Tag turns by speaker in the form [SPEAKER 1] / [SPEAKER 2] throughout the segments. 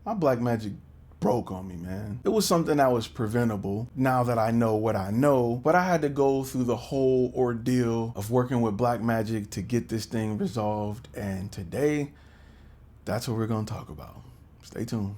[SPEAKER 1] my Blackmagic broke on me, man. It was something that was preventable now that I know what I know, but I had to go through the whole ordeal of working with Blackmagic to get this thing resolved. And today, that's what we're gonna talk about. Stay tuned.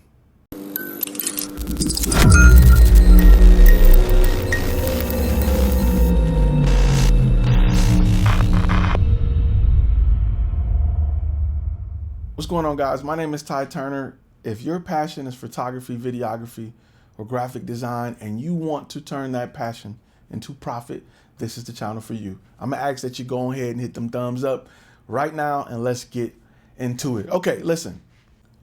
[SPEAKER 1] What's going on, guys? My name is Ty Turner. If your passion is photography, videography, or graphic design, and you want to turn that passion into profit, this is the channel for you. I'm gonna ask that you go ahead and hit them thumbs up right now, and let's get into it. Okay, listen,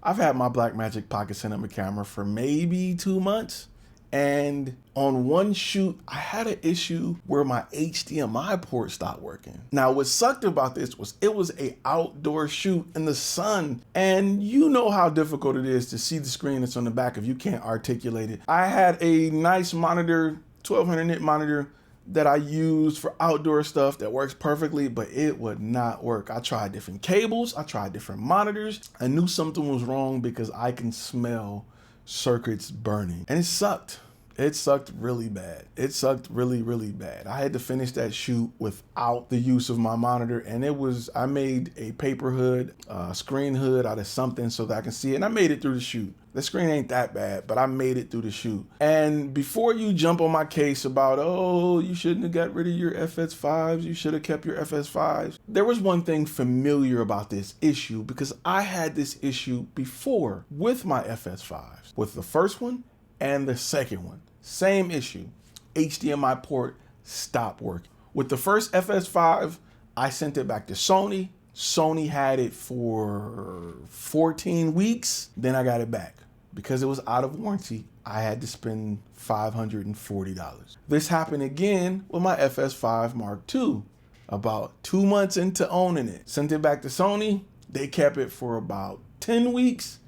[SPEAKER 1] I've had my Blackmagic Pocket Cinema camera for maybe 2 months. And on one shoot, I had an issue where my HDMI port stopped working. Now, what sucked about this was it was an outdoor shoot in the sun. And you know how difficult it is to see the screen that's on the back if you can't articulate it. I had a nice monitor, 1200 nit monitor that I used for outdoor stuff that works perfectly, but it would not work. I tried different cables, I tried different monitors. I knew something was wrong because I can smell circuits burning, and it sucked. It sucked really bad. It sucked really, really bad. I had to finish that shoot without the use of my monitor, and I made a paper hood, screen hood out of something so that I can see it, and I made it through the shoot. The screen ain't that bad, but I made it through the shoot. And before you jump on my case about, oh, you shouldn't have got rid of your FS5s, you should have kept your FS5s, there was one thing familiar about this issue because I had this issue before with my FS5s, with the first one and the second one. Same issue. HDMI port stopped working. With the first FS5, I sent it back to Sony. Sony had it for 14 weeks. Then I got it back. Because it was out of warranty, I had to spend $540. This happened again with my FS5 Mark II. About 2 months into owning it. Sent it back to Sony. They kept it for about 10 weeks.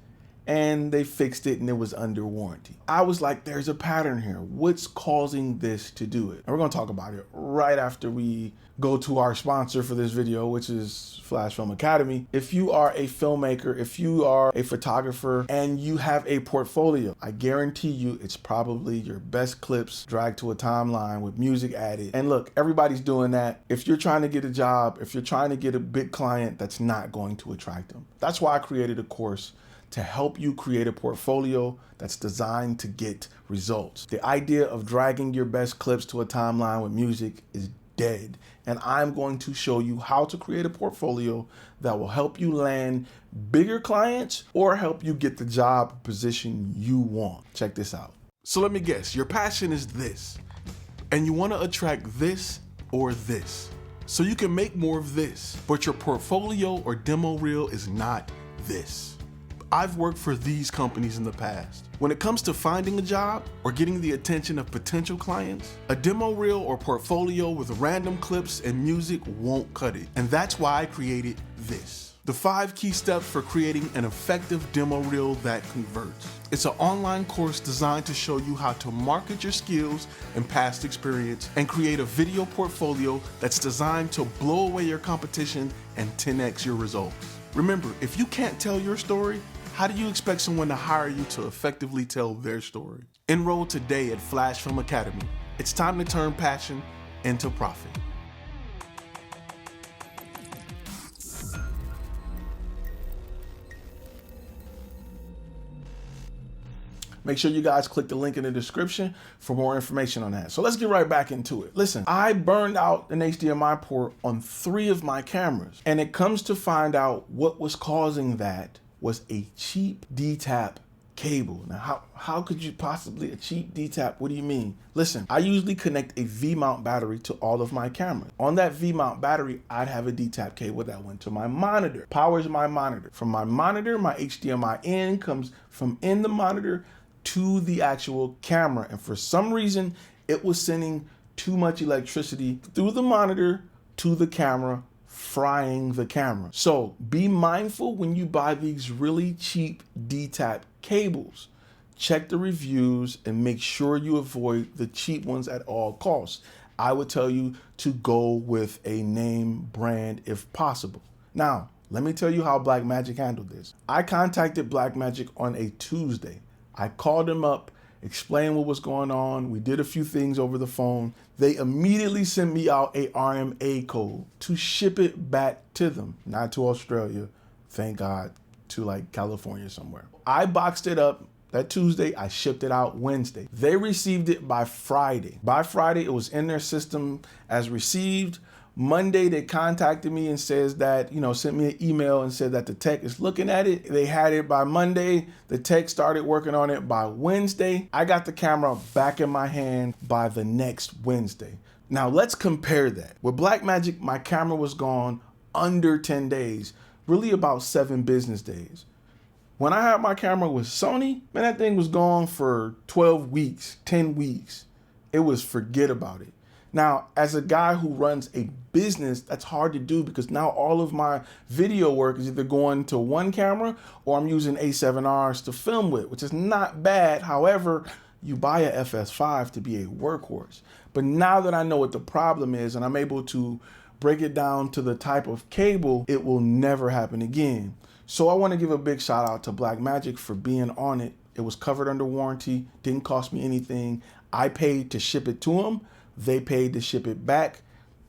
[SPEAKER 1] And they fixed it and it was under warranty. I was like, there's a pattern here. What's causing this to do it? And we're gonna talk about it right after we go to our sponsor for this video, which is Flashfilm Academy. If you are a filmmaker, if you are a photographer and you have a portfolio, I guarantee you it's probably your best clips dragged to a timeline with music added. And look, everybody's doing that. If you're trying to get a job, if you're trying to get a big client, that's not going to attract them. That's why I created a course to help you create a portfolio that's designed to get results. The idea of dragging your best clips to a timeline with music is dead. And I'm going to show you how to create a portfolio that will help you land bigger clients or help you get the job position you want. Check this out. So let me guess, your passion is this, and you want to attract this or this. So you can make more of this, but your portfolio or demo reel is not this. I've worked for these companies in the past. When it comes to finding a job or getting the attention of potential clients, a demo reel or portfolio with random clips and music won't cut it. And that's why I created this. The 5 key steps for creating an effective demo reel that converts. It's an online course designed to show you how to market your skills and past experience and create a video portfolio that's designed to blow away your competition and 10x your results. Remember, if you can't tell your story, how do you expect someone to hire you to effectively tell their story? Enroll today at Flashfilm Academy. It's time to turn passion into profit. Make sure you guys click the link in the description for more information on that. So let's get right back into it. Listen, I burned out an HDMI port on 3 of my cameras, and it comes to find out what was causing that was a cheap DTAP cable. Now, how could you possibly, a cheap DTAP, what do you mean? Listen, I usually connect a V-mount battery to all of my cameras. On that V-mount battery, I'd have a DTAP cable that went to my monitor, powers my monitor. From my monitor, my HDMI in comes from in the monitor to the actual camera. And for some reason, it was sending too much electricity through the monitor to the camera, frying the camera. So be mindful when you buy these really cheap DTAP cables. Check the reviews and make sure you avoid the cheap ones at all costs. I would tell you to go with a name brand if possible. Now, Let me tell you how Blackmagic handled this. I contacted Blackmagic on a Tuesday. I called them up, explained what was going on. We did a few things over the phone. They immediately sent me out a RMA code to ship it back to them, not to Australia, thank God, to like California somewhere. I boxed it up that Tuesday, I shipped it out Wednesday. They received it by Friday. By Friday, it was in their system as received. Monday, they contacted me and says that, sent me an email and said that the tech is looking at it. They had it by Monday. The tech started working on it by Wednesday. I got the camera back in my hand by the next Wednesday. Now let's compare that. With Blackmagic, my camera was gone under 10 days, really about 7 business days. When I had my camera with Sony, man, that thing was gone for 12 weeks, 10 weeks. It was forget about it. Now, as a guy who runs a business, that's hard to do because now all of my video work is either going to one camera or I'm using A7Rs to film with, which is not bad. However, you buy a FS5 to be a workhorse. But now that I know what the problem is and I'm able to break it down to the type of cable, it will never happen again. So I want to give a big shout out to Blackmagic for being on it. It was covered under warranty, didn't cost me anything. I paid to ship it to them. They paid to ship it back.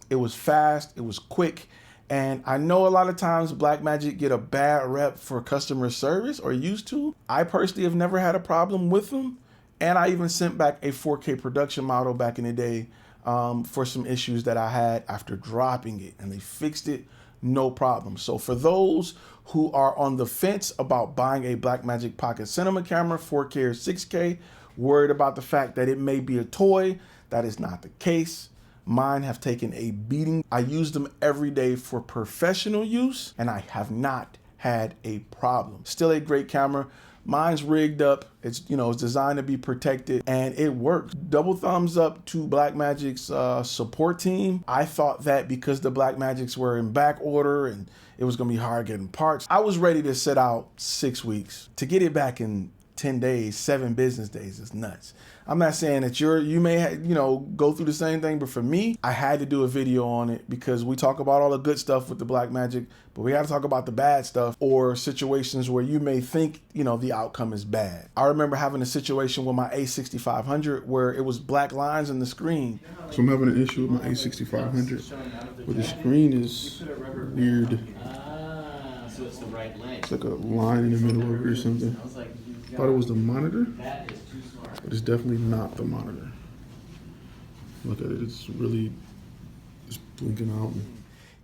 [SPEAKER 1] It was fast, it was quick. And I know a lot of times Blackmagic get a bad rep for customer service, or used to. I personally have never had a problem with them. And I even sent back a 4K production model back in the day for some issues that I had after dropping it, and they fixed it, no problem. So for those who are on the fence about buying a Blackmagic Pocket Cinema camera, 4K or 6K, worried about the fact that it may be a toy, that is not the case. Mine have taken a beating. I use them every day for professional use, and I have not had a problem. Still a great camera. Mine's rigged up. It's it's designed to be protected, and it works. Double thumbs up to Blackmagic's support team. I thought that because the Blackmagics were in back order and it was gonna be hard getting parts, I was ready to sit out 6 weeks. To get it back in 10 days, 7 business days is nuts. I'm not saying that you may go through the same thing, but for me, I had to do a video on it because we talk about all the good stuff with the Blackmagic, but we got to talk about the bad stuff or situations where you may think, the outcome is bad. I remember having a situation with my A6500 where it was black lines in the screen. So I'm having an issue with my A6500 where the screen is weird.
[SPEAKER 2] So it's the right length.
[SPEAKER 1] It's like a line in the middle of it or something. I thought it was the monitor, but it's definitely not the monitor. Look at it, it's blinking out.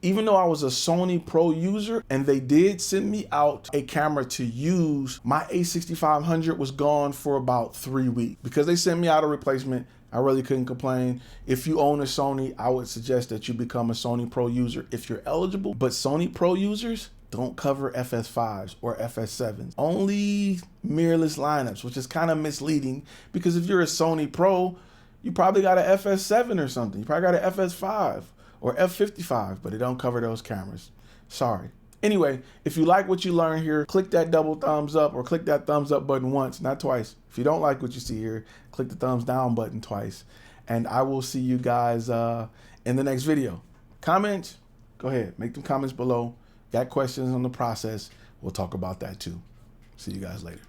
[SPEAKER 1] Even though I was a Sony Pro user and they did send me out a camera to use, my A6500 was gone for about 3 weeks. Because they sent me out a replacement, I really couldn't complain. If you own a Sony, I would suggest that you become a Sony Pro user if you're eligible. But Sony Pro users don't cover FS5s or FS7s. Only mirrorless lineups, which is kind of misleading because if you're a Sony Pro, you probably got an FS7 or something. You probably got an FS5 or F55, but it don't cover those cameras. Sorry. Anyway, if you like what you learn here, click that double thumbs up or click that thumbs up button once, not twice. If you don't like what you see here, click the thumbs down button twice. And I will see you guys in the next video. Comment, go ahead, make them comments below. Got questions on the process, we'll talk about that too. See you guys later.